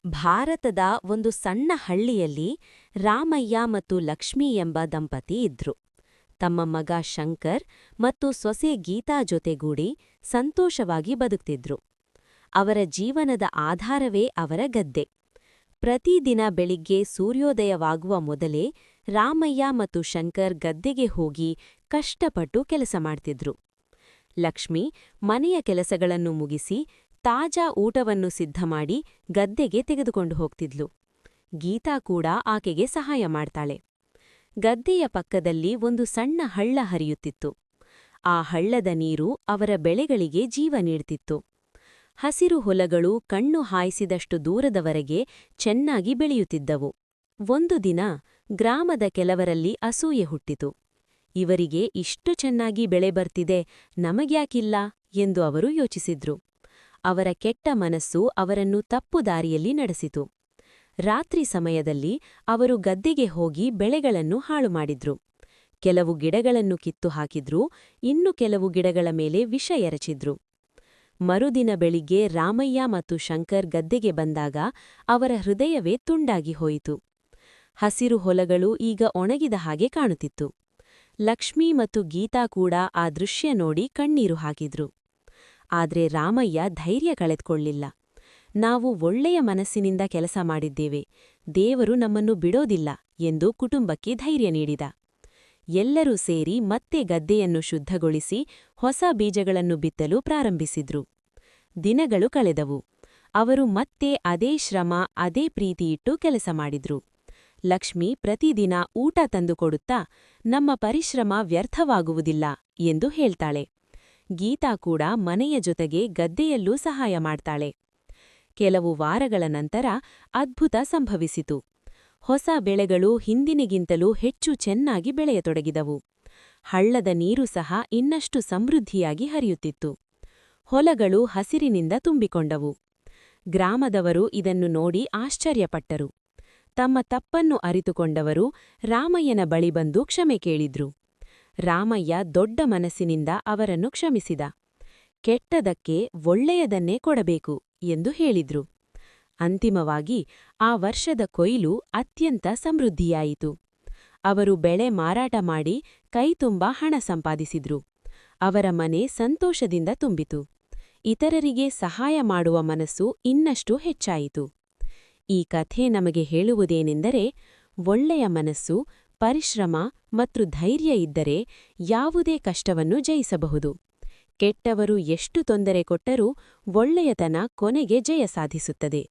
ಭಾರತದ ಒಂದು ಸಣ್ಣ ಹಳ್ಳಿಯಲ್ಲಿ ರಾಮಯ್ಯ ಮತ್ತು ಲಕ್ಷ್ಮಿ ಎಂಬ ದಂಪತಿ ಇದ್ರು. ತಮ್ಮ ಮಗ ಶಂಕರ್ ಮತ್ತು ಸೊಸೆ ಗೀತಾ ಜೊತೆಗೂಡಿ ಸಂತೋಷವಾಗಿ ಬದುಕ್ತಿದ್ರು. ಅವರ ಜೀವನದ ಆಧಾರವೇ ಅವರ ಗದ್ದೆ. ಪ್ರತಿದಿನ ಬೆಳಿಗ್ಗೆ ಸೂರ್ಯೋದಯವಾಗುವ ಮೊದಲೇ ರಾಮಯ್ಯ ಮತ್ತು ಶಂಕರ್ ಗದ್ದೆಗೆ ಹೋಗಿ ಕಷ್ಟಪಟ್ಟು ಕೆಲಸ ಮಾಡ್ತಿದ್ರು. ಲಕ್ಷ್ಮಿ ಮನೆಯ ಕೆಲಸಗಳನ್ನು ಮುಗಿಸಿ ತಾಜಾ ಊಟವನ್ನು ಸಿದ್ಧಮಾಡಿ ಗದ್ದೆಗೆ ತೆಗೆದುಕೊಂಡು ಹೋಗ್ತಿದ್ಲು. ಗೀತಾ ಕೂಡ ಆಕೆಗೆ ಸಹಾಯ ಮಾಡ್ತಾಳೆ. ಗದ್ದೆಯ ಪಕ್ಕದಲ್ಲಿ ಒಂದು ಸಣ್ಣ ಹಳ್ಳ ಹರಿಯುತ್ತಿತ್ತು. ಆ ಹಳ್ಳದ ನೀರು ಅವರ ಬೆಳೆಗಳಿಗೆ ಜೀವ ನೀಡ್ತಿತ್ತು. ಹಸಿರು ಹೊಲಗಳು ಕಣ್ಣು ಹಾಯಿಸಿದಷ್ಟು ದೂರದವರೆಗೆ ಚೆನ್ನಾಗಿ ಬೆಳೆಯುತ್ತಿದ್ದವು. ಒಂದು ದಿನ ಗ್ರಾಮದ ಕೆಲವರಲ್ಲಿ ಅಸೂಯೆ ಹುಟ್ಟಿತು. ಇವರಿಗೆ ಇಷ್ಟು ಚೆನ್ನಾಗಿ ಬೆಳೆ ಬರ್ತಿದೆ, ನಮಗ್ಯಾಕಿಲ್ಲ ಎಂದು ಅವರು ಯೋಚಿಸಿದ್ರು. ಅವರ ಕೆಟ್ಟ ಮನಸ್ಸು ಅವರನ್ನು ತಪ್ಪು ದಾರಿಯಲ್ಲಿ ನಡೆಸಿತು. ರಾತ್ರಿ ಸಮಯದಲ್ಲಿ ಅವರು ಗದ್ದೆಗೆ ಹೋಗಿ ಬೆಳೆಗಳನ್ನು ಹಾಳು ಮಾಡಿದ್ರು. ಕೆಲವು ಗಿಡಗಳನ್ನು ಕಿತ್ತು ಹಾಕಿದ್ರು, ಇನ್ನು ಕೆಲವು ಗಿಡಗಳ ಮೇಲೆ ವಿಷ ಎರಚಿದ್ರು. ಮರುದಿನ ಬೆಳಿಗ್ಗೆ ರಾಮಯ್ಯ ಮತ್ತು ಶಂಕರ್ ಗದ್ದೆಗೆ ಬಂದಾಗ ಅವರ ಹೃದಯವೇ ತುಂಡಾಗಿ ಹೋಯಿತು. ಹಸಿರು ಹೊಲಗಳು ಈಗ ಒಣಗಿದ ಹಾಗೆ ಕಾಣುತ್ತಿತ್ತು. ಲಕ್ಷ್ಮೀ ಮತ್ತು ಗೀತಾ ಕೂಡ ಆ ದೃಶ್ಯ ನೋಡಿ ಕಣ್ಣೀರು ಹಾಕಿದ್ರು. ಆದ್ರೆ ರಾಮಯ್ಯ ಧೈರ್ಯ ಕಳೆದುಕೊಳ್ಳಿಲ್ಲ. ನಾವು ಒಳ್ಳೆಯ ಮನಸ್ಸಿನಿಂದ ಕೆಲಸ ಮಾಡಿದ್ದೇವೆ, ದೇವರು ನಮ್ಮನ್ನು ಬಿಡೋದಿಲ್ಲ ಎಂದು ಕುಟುಂಬಕ್ಕೆ ಧೈರ್ಯ ನೀಡಿದ. ಎಲ್ಲರೂ ಸೇರಿ ಮತ್ತೆ ಗದ್ದೆಯನ್ನು ಶುದ್ಧಗೊಳಿಸಿ ಹೊಸ ಬೀಜಗಳನ್ನು ಬಿತ್ತಲು ಪ್ರಾರಂಭಿಸಿದ್ರು. ದಿನಗಳು ಕಳೆದವು. ಅವರು ಮತ್ತೆ ಅದೇ ಶ್ರಮ, ಅದೇ ಪ್ರೀತಿಯಿಟ್ಟು ಕೆಲಸ ಮಾಡಿದ್ರು. ಲಕ್ಷ್ಮಿ ಪ್ರತಿದಿನ ಊಟ ತಂದುಕೊಡುತ್ತಾ ನಮ್ಮ ಪರಿಶ್ರಮ ವ್ಯರ್ಥವಾಗುವುದಿಲ್ಲ ಎಂದು ಹೇಳ್ತಾಳೆ. ಗೀತಾ ಕೂಡ ಮನೆಯ ಜೊತೆಗೆ ಗದ್ದೆಯಲ್ಲೂ ಸಹಾಯ ಮಾಡ್ತಾಳೆ. ಕೆಲವು ವಾರಗಳ ನಂತರ ಅದ್ಭುತ ಸಂಭವಿಸಿತು. ಹೊಸ ಬೆಳೆಗಳು ಹಿಂದಿನಿಗಿಂತಲೂ ಹೆಚ್ಚು ಚೆನ್ನಾಗಿ ಬೆಳೆಯತೊಡಗಿದವು. ಹಳ್ಳದ ನೀರು ಸಹ ಇನ್ನಷ್ಟು ಸಮೃದ್ಧಿಯಾಗಿ ಹರಿಯುತ್ತಿತ್ತು. ಹೊಲಗಳು ಹಸಿರಿನಿಂದ ತುಂಬಿಕೊಂಡವು. ಗ್ರಾಮದವರು ಇದನ್ನು ನೋಡಿ ಆಶ್ಚರ್ಯಪಟ್ಟರು. ತಮ್ಮ ತಪ್ಪನ್ನು ಅರಿತುಕೊಂಡವರು ರಾಮಯ್ಯನ ಬಳಿ ಬಂದು ಕ್ಷಮೆ ಕೇಳಿದ್ರು. ರಾಮಯ್ಯ ದೊಡ್ಡ ಮನಸ್ಸಿನಿಂದ ಅವರನ್ನು ಕ್ಷಮಿಸಿದ. ಕೆಟ್ಟದಕ್ಕೆ ಒಳ್ಳೆಯದನ್ನೇ ಕೊಡಬೇಕು ಎಂದು ಹೇಳಿದ್ರು. ಅಂತಿಮವಾಗಿ ಆ ವರ್ಷದ ಕೊಯ್ಲು ಅತ್ಯಂತ ಸಮೃದ್ಧಿಯಾಯಿತು. ಅವರು ಬೆಳೆ ಮಾರಾಟ ಮಾಡಿ ಕೈತುಂಬಾ ಹಣ ಸಂಪಾದಿಸಿದ್ರು. ಅವರ ಮನೆ ಸಂತೋಷದಿಂದ ತುಂಬಿತು. ಇತರರಿಗೆ ಸಹಾಯ ಮಾಡುವ ಮನಸ್ಸು ಇನ್ನಷ್ಟು ಹೆಚ್ಚಾಯಿತು. ಈ ಕಥೆ ನಮಗೆ ಹೇಳುವುದೇನೆಂದರೆ, ಒಳ್ಳೆಯ ಮನಸ್ಸು, ಪರಿಶ್ರಮ ಮತ್ತು ಧೈರ್ಯ ಇದ್ದರೆ ಯಾವುದೇ ಕಷ್ಟವನ್ನು ಜಯಿಸಬಹುದು. ಕೆಟ್ಟವರು ಎಷ್ಟು ತೊಂದರೆ ಕೊಟ್ಟರೂ ಒಳ್ಳೆಯತನ ಕೊನೆಗೆ ಜಯ ಸಾಧಿಸುತ್ತದೆ.